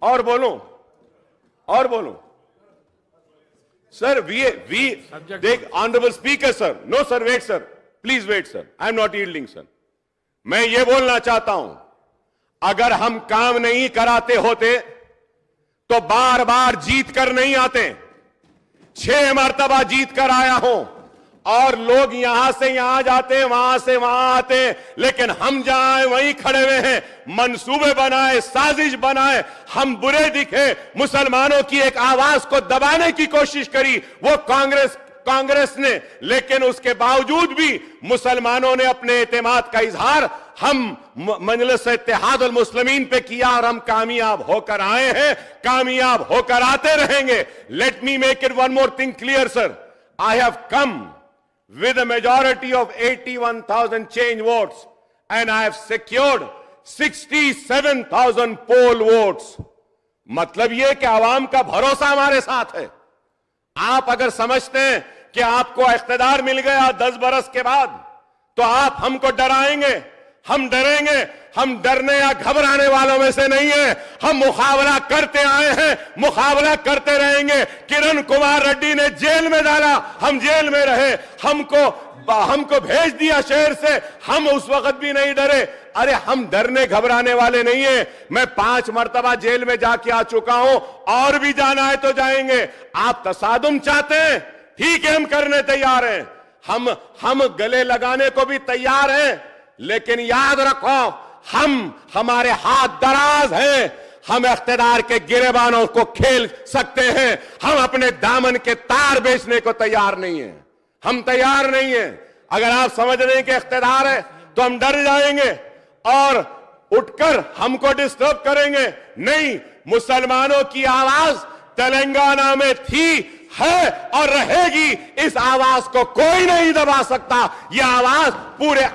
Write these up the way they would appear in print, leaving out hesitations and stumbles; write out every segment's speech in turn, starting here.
और बोलूं sir, we देख honourable speaker sir, no sir, wait sir, please wait sir, I am not yielding sir. मैं ये बोलना चाहता हूं, अगर हम काम नहीं कराते होते तो बार बार जीत कर नहीं आते। 6 मरतबा जीत कर आया हूं और लोग यहां से यहां जाते हैं, वहां से वहां आते हैं, लेकिन हम जहां हैं वहीं खड़े हुए हैं। मंसूबे बनाए, साजिश बनाए, हम बुरे दिखे, मुसलमानों की एक आवाज को दबाने की कोशिश करी वो कांग्रेस ने, लेकिन उसके बावजूद भी मुसलमानों ने अपने एतमाद का इजहार हम मजलिस इत्तेहादुल मुस्लिमीन पे किया और हम कामयाब होकर आए हैं, कामयाब होकर आते रहेंगे। Let me make it one more thing clear sir, I have come with a majority of 81,000 change votes and I have secured 67,000 poll votes। मतलब यह कि आवाम का भरोसा हमारे साथ है। आप अगर समझते हैं कि आपको इख्तिदार मिल गया 10 बरस के बाद तो आप हमको डराएंगे, हम डरेंगे। हम डरने या घबराने वालों में से नहीं है, हम मुकाबला करते आए हैं, मुकाबला करते रहेंगे। किरण कुमार रेड्डी ने जेल में डाला, हम जेल में रहे, हमको भेज दिया शहर से, हम उस वक्त भी नहीं डरे। अरे हम डरने घबराने वाले नहीं है। मैं 5 मरतबा जेल में जाके आ चुका हूं, और भी जाना है तो जाएंगे। आप तसादुम चाहते हैं, ठीक है, हम करने तैयार हैं, हम गले लगाने को भी तैयार हैं, लेकिन याद रखो हमारे हाथ दराज हैं, हम इख्तिदार के गिरेबानों को खेल सकते हैं, हम अपने दामन के तार बेचने को तैयार नहीं है, हम तैयार नहीं है। अगर आप समझ रहे हैं कि इख्तिदार है तो हम डर जाएंगे और उठकर हमको डिस्टर्ब करेंगे, नहीं। मुसलमानों की आवाज तेलंगाना में थी, है और रहेगी। इस आवाज को कोई नहीं दबा सकता। यह आवाज पूरे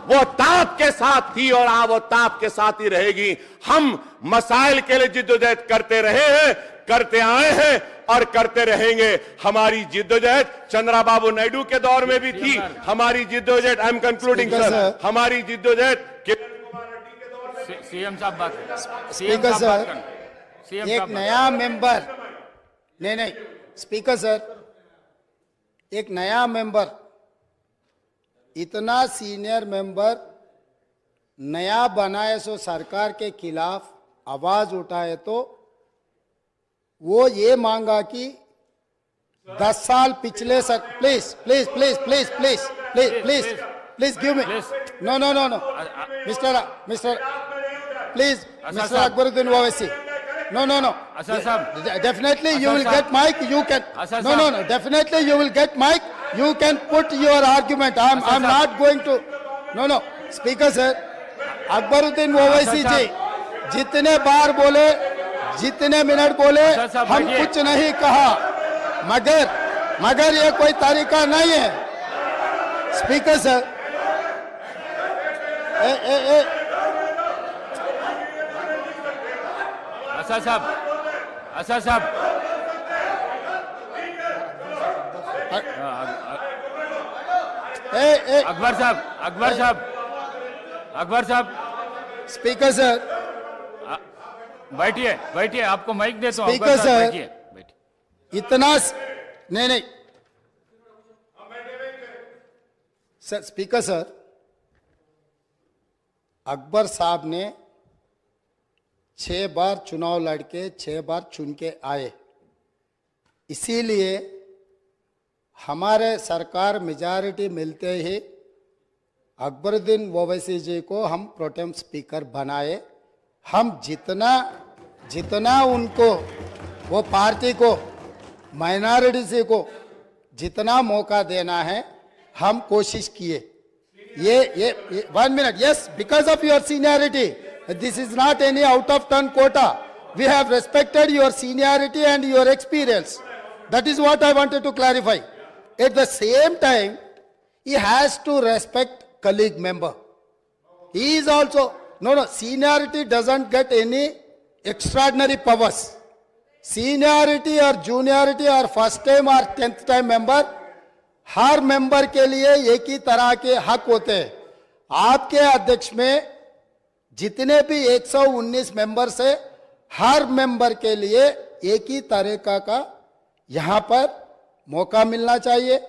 वो ताप के साथ थी और वो ताप के साथ ही रहेगी। हम मसाइल के लिए जिद्दोजहद करते रहे हैं, करते आए हैं और करते रहेंगे। हमारी जिद्दोजहद चंद्रबाबू नायडू के दौर में भी थी, हमारी जिद्दोजहद, आई एम कंक्लूडिंग सर, हमारी जिद्दोजहद किरण कुमार रेड्डी के दौर में। सीएम साहब बात, स्पीकर सर, एक नया मेंबर, नहीं स्पीकर सर, एक नया मेंबर, इतना सीनियर मेंबर नया बनाए सो सरकार के खिलाफ आवाज उठाए तो वो ये मांगा कि 10 साल पिछले sir, please please please please please please please please give me, no no no no mister please, mister Akbaruddin Owaisi, no definitely you will get mic, you can, no definitely you will get mic, you can put your argument, I'm not going to, no speaker sir, Akbaruddin Owaisi ji जितने बार बोले, जितने minute बोले, हम कुछ नहीं कहा, मगर ये कोई तरीका नहीं है। स्पीकर सर, असर साहब, अकबर साहब, स्पीकर सर, बैठिए, आपको माइक देता हूं। स्पीकर सर, बैठिए। इतना नहीं सर, स्पीकर सर, अकबर साहब ने 6 बार चुनाव लड़के 6 बार चुन के आए, इसीलिए हमारे सरकार मेजॉरिटी मिलते ही अकबरुद्दीन ओवैसी जी को हम प्रोटेम स्पीकर बनाए। हम जितना उनको, वो पार्टी को, माइनॉरिटी को जितना मौका देना है हम कोशिश किए। ये 1 minute, yes, because of your seniority, this is not any out of turn quota, we have respected your seniority and your experience, that is what I wanted to clarify. At the same time, he has to respect colleague member, he is also, no seniority doesn't get any extraordinary powers, seniority or juniority or first time or 10th time member, her member के लिए एक ही तरह के हक होते हैं। आपके अध्यक्ष में जितने भी 119 मेंबर्स है, हर मेंबर के लिए एक ही तरीका का यहाँ पर मौका मिलना चाहिए,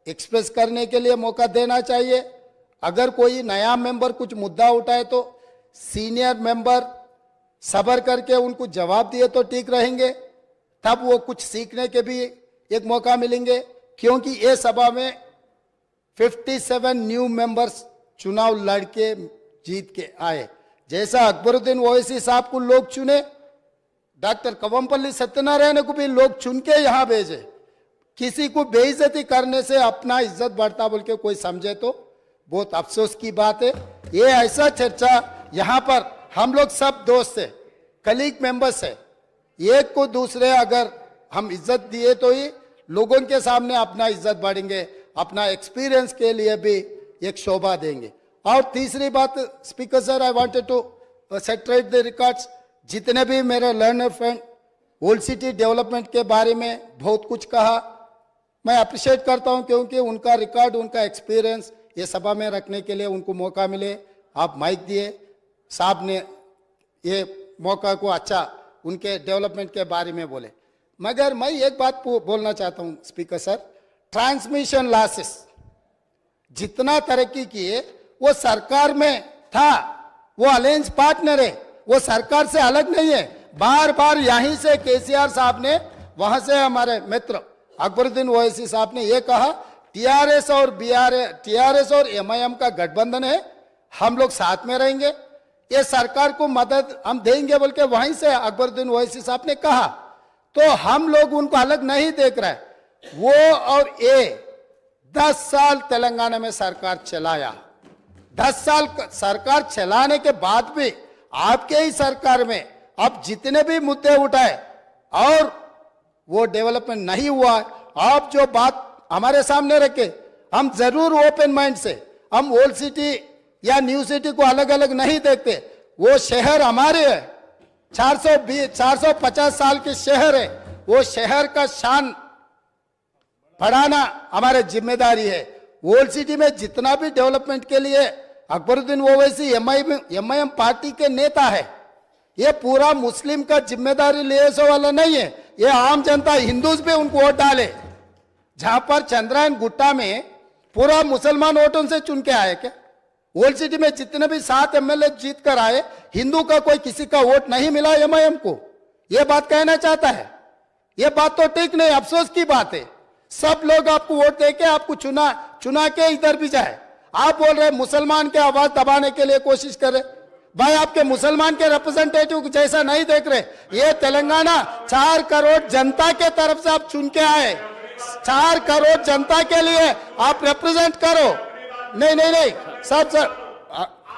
एक्सप्रेस करने के लिए मौका देना चाहिए। अगर कोई नया मेंबर कुछ मुद्दा उठाए तो सीनियर मेंबर सब्र करके उनको जवाब दिए तो ठीक रहेंगे, तब वो कुछ सीखने के भी एक मौका मिलेंगे। क्योंकि ये सभा में 57 न्यू मेंबर्स चुनाव लड़के जीत के आए। जैसा अकबरुद्दीन ओवैसी साहब को लोग चुने, डॉक्टर कवंपल्ली सत्यनारायण को भी लोग चुन के यहाँ भेजे। किसी को बेइज्जती करने से अपना इज्जत बढ़ता बोल के कोई समझे तो बहुत अफसोस की बात है। ये ऐसा चर्चा यहाँ पर हम लोग सब दोस्त है, कलीग मेंबर्स है, एक को दूसरे अगर हम इज्जत दिए तो ही लोगों के सामने अपना इज्जत बढ़ेंगे, अपना एक्सपीरियंस के लिए भी एक शोभा देंगे। और तीसरी बात speaker sir, I wanted to set right the records. जितने भी मेरे learner friend old city development के बारे में बहुत कुछ कहा, मैं अप्रिशिएट करता हूं, क्योंकि उनका रिकॉर्ड, उनका एक्सपीरियंस ये सभा में रखने के लिए उनको मौका मिले। आप माइक दिए, साहब ने ये मौका को अच्छा उनके डेवलपमेंट के बारे में बोले। मगर मैं एक बात बोलना चाहता हूं स्पीकर सर, ट्रांसमिशन लॉसेस जितना तरक्की किए वो सरकार में था, वो अलायंस पार्टनर है, वो सरकार से अलग नहीं है। बार बार यहीं से केसीआर साहब ने, वहां से हमारे मित्र अकबरुद्दीन ओवैसी साहब ने ये कहा, टीआरएस और एमआईएम का गठबंधन है, हम लोग साथ में रहेंगे, ये सरकार को मदद हम देंगे बोल के वहीं से अकबरुद्दीन ओवैसी साहब ने कहा। तो हम लोग उनको अलग नहीं देख रहे। वो और ये 10 साल तेलंगाना में सरकार चलाया, 10 साल सरकार चलाने के बाद भी आपके ही सरकार में अब जितने भी मुद्दे उठाए और वो डेवलपमेंट नहीं हुआ। आप जो बात हमारे सामने रखे, हम जरूर ओपन माइंड से, हम ओल्ड सिटी या न्यू सिटी को अलग अलग नहीं देखते। वो शहर हमारे है, 450 साल के शहर है, वो शहर का शान बढ़ाना हमारी जिम्मेदारी है। ओल्ड सिटी में जितना भी डेवलपमेंट के लिए अकबरुद्दीन ओवैसी एमआईएम पार्टी के नेता है, ये पूरा मुस्लिम का जिम्मेदारी ले वाला नहीं है, ये आम जनता हिंदूज भी उनको वोट डाले। जहां पर चंद्रायन गुट्टा में पूरा मुसलमान वोटों से चुन के आए क्या? ओल्ड सिटी में जितने भी 7 एमएलए जीत कर आए, हिंदू का कोई किसी का वोट नहीं मिला एमआईएम को। यह बात कहना चाहता है, यह बात तो ठीक नहीं, अफसोस की बात है। सब लोग आपको वोट देके आपको चुना के इधर भी जाए। आप बोल रहे मुसलमान के आवाज दबाने के लिए कोशिश कर रहे। भाई आपके मुसलमान के रिप्रेजेंटेटिव जैसा नहीं देख रहे। ये तेलंगाना 4 करोड़ जनता के तरफ से आप चुन के आए, 4 करोड़ जनता के लिए आप रिप्रेजेंट करो। नहीं सर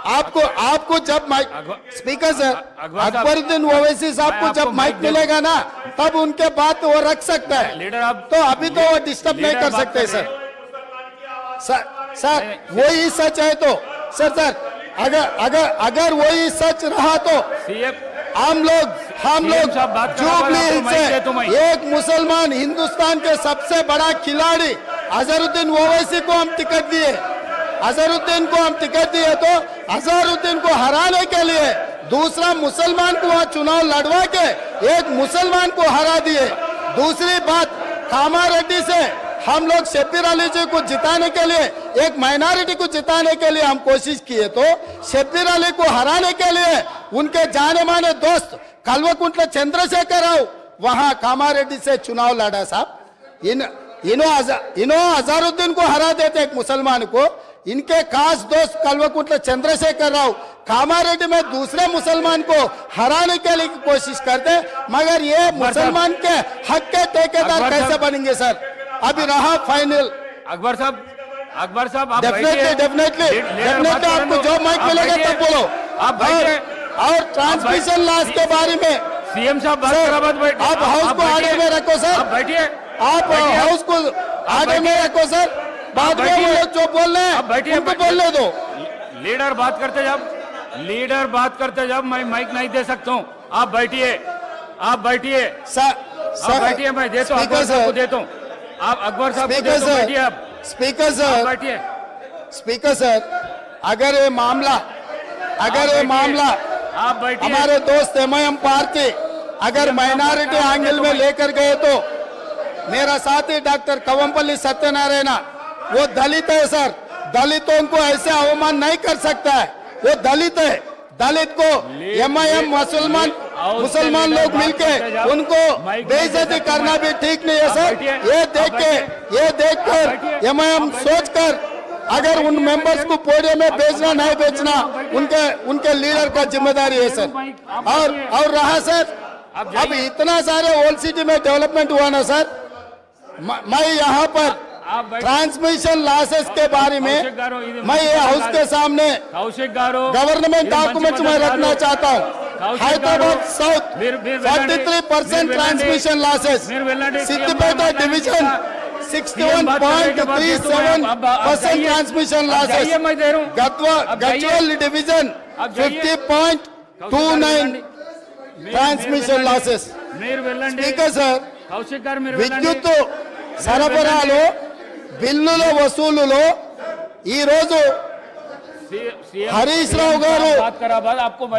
आपको जब mike, speaker sir, Akbaruddin Owaisi साहब को जब माइक मिलेगा ना, तब उनके बात वो रख सकता है। लीडर आप तो अभी तो वो डिस्टर्ब नहीं कर सकते सर वही सच है तो सर अगर वही सच रहा तो हम लोग जुबली हिल्स से एक मुसलमान हिंदुस्तान के सबसे बड़ा खिलाड़ी अजहरुद्दीन ओवैसी को हम टिकट दिए, अजहरुद्दीन को हम टिकट दिए, तो अजहरुद्दीन को हराने के लिए दूसरा मुसलमान को वहां चुनाव लड़वा के एक मुसलमान को हरा दिए। दूसरी बात, कामारेड्डी से हम लोग शब्बीर अली जी को जिताने के लिए, एक माइनॉरिटी को जिताने के लिए हम कोशिश किए, तो शब्बीर अली को हराने के लिए उनके जाने माने दोस्त कल्वकुंट्ला चंद्रशेखर राव वहां कामारेड्डी से चुनाव लड़ा। साहब इन्हों अजहरुद्दीन को हरा देते एक मुसलमान को, इनके खास दोस्त कल्वकुंट्ला चंद्रशेखर राव कामारेड्डी में दूसरे मुसलमान को हराने के लिए कोशिश करते। मगर ये मुसलमान के हक के ठेकेदार कैसे बनेंगे सर? अभी रहा फाइनल। अकबर साहब आप डेफिनेटली आपको जो माइक मिलेगा तब बोलो आप। और ट्रांसमिशन लॉस के बारे में सीएम साहब बात करा, आप हाउस को आर्डर में रखो सर, आप बैठिए, आप हाउस को आर्डर में रखो सर। बाद में वो लोग जो बोल रहे हैं उनको बोलने दो। लीडर बात करते जब मैं माइक नहीं दे सकता हूँ। आप बैठिए सर बैठिए, मैं देता हूँ अकबर साहब को देता हूँ। आप अकबर साहब को देता हूँ, बैठिए आप। स्पीकर सर अगर ये मामला आप बैठिए, हमारे दोस्त एमआईएम पार्टी अगर माइनॉरिटी एंगल में लेकर गए तो मेरा साथी डॉक्टर कवंपल्ली सत्यनारायण वो दलित है सर, दलितों को ऐसे अवमान नहीं कर सकता है, वो दलित है। दलित को एमआईएम मुसलमान लोग मिलके उनको बेइज्जती करना भी ठीक नहीं है सर। ये देखकर एमआईएम सोचकर अगर उन मेंबर्स को पोडियम में भेजना नहीं भेजना उनके लीडर का जिम्मेदारी है सर। और रहा सर, अब इतना सारे ओल्ड सिटी में डेवलपमेंट हुआ ना सर, मैं यहाँ पर ट्रांसमिशन लॉसेस के बारे में मैं ये हाउस के सामने गवर्नमेंट डॉक्यूमेंट्स में रखना चाहता हूँ। Hyderabad south 43% transmission losses, Siddipeta division 61.37% transmission losses, Gadwal division 50.29 transmission losses. Speaker sir, విద్యుత్ సరఫరాలో బిల్లుల వసూలులో ఈ రోజు హరీష్ రావు గారు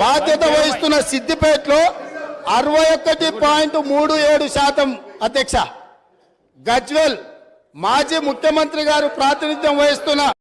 బాధ్యత వహిస్తున్న సిద్దిపేటలో 61.37% అధ్యక్ష, గజ్వెల్ మాజీ ముఖ్యమంత్రి గారు ప్రాతినిధ్యం వహిస్తున్న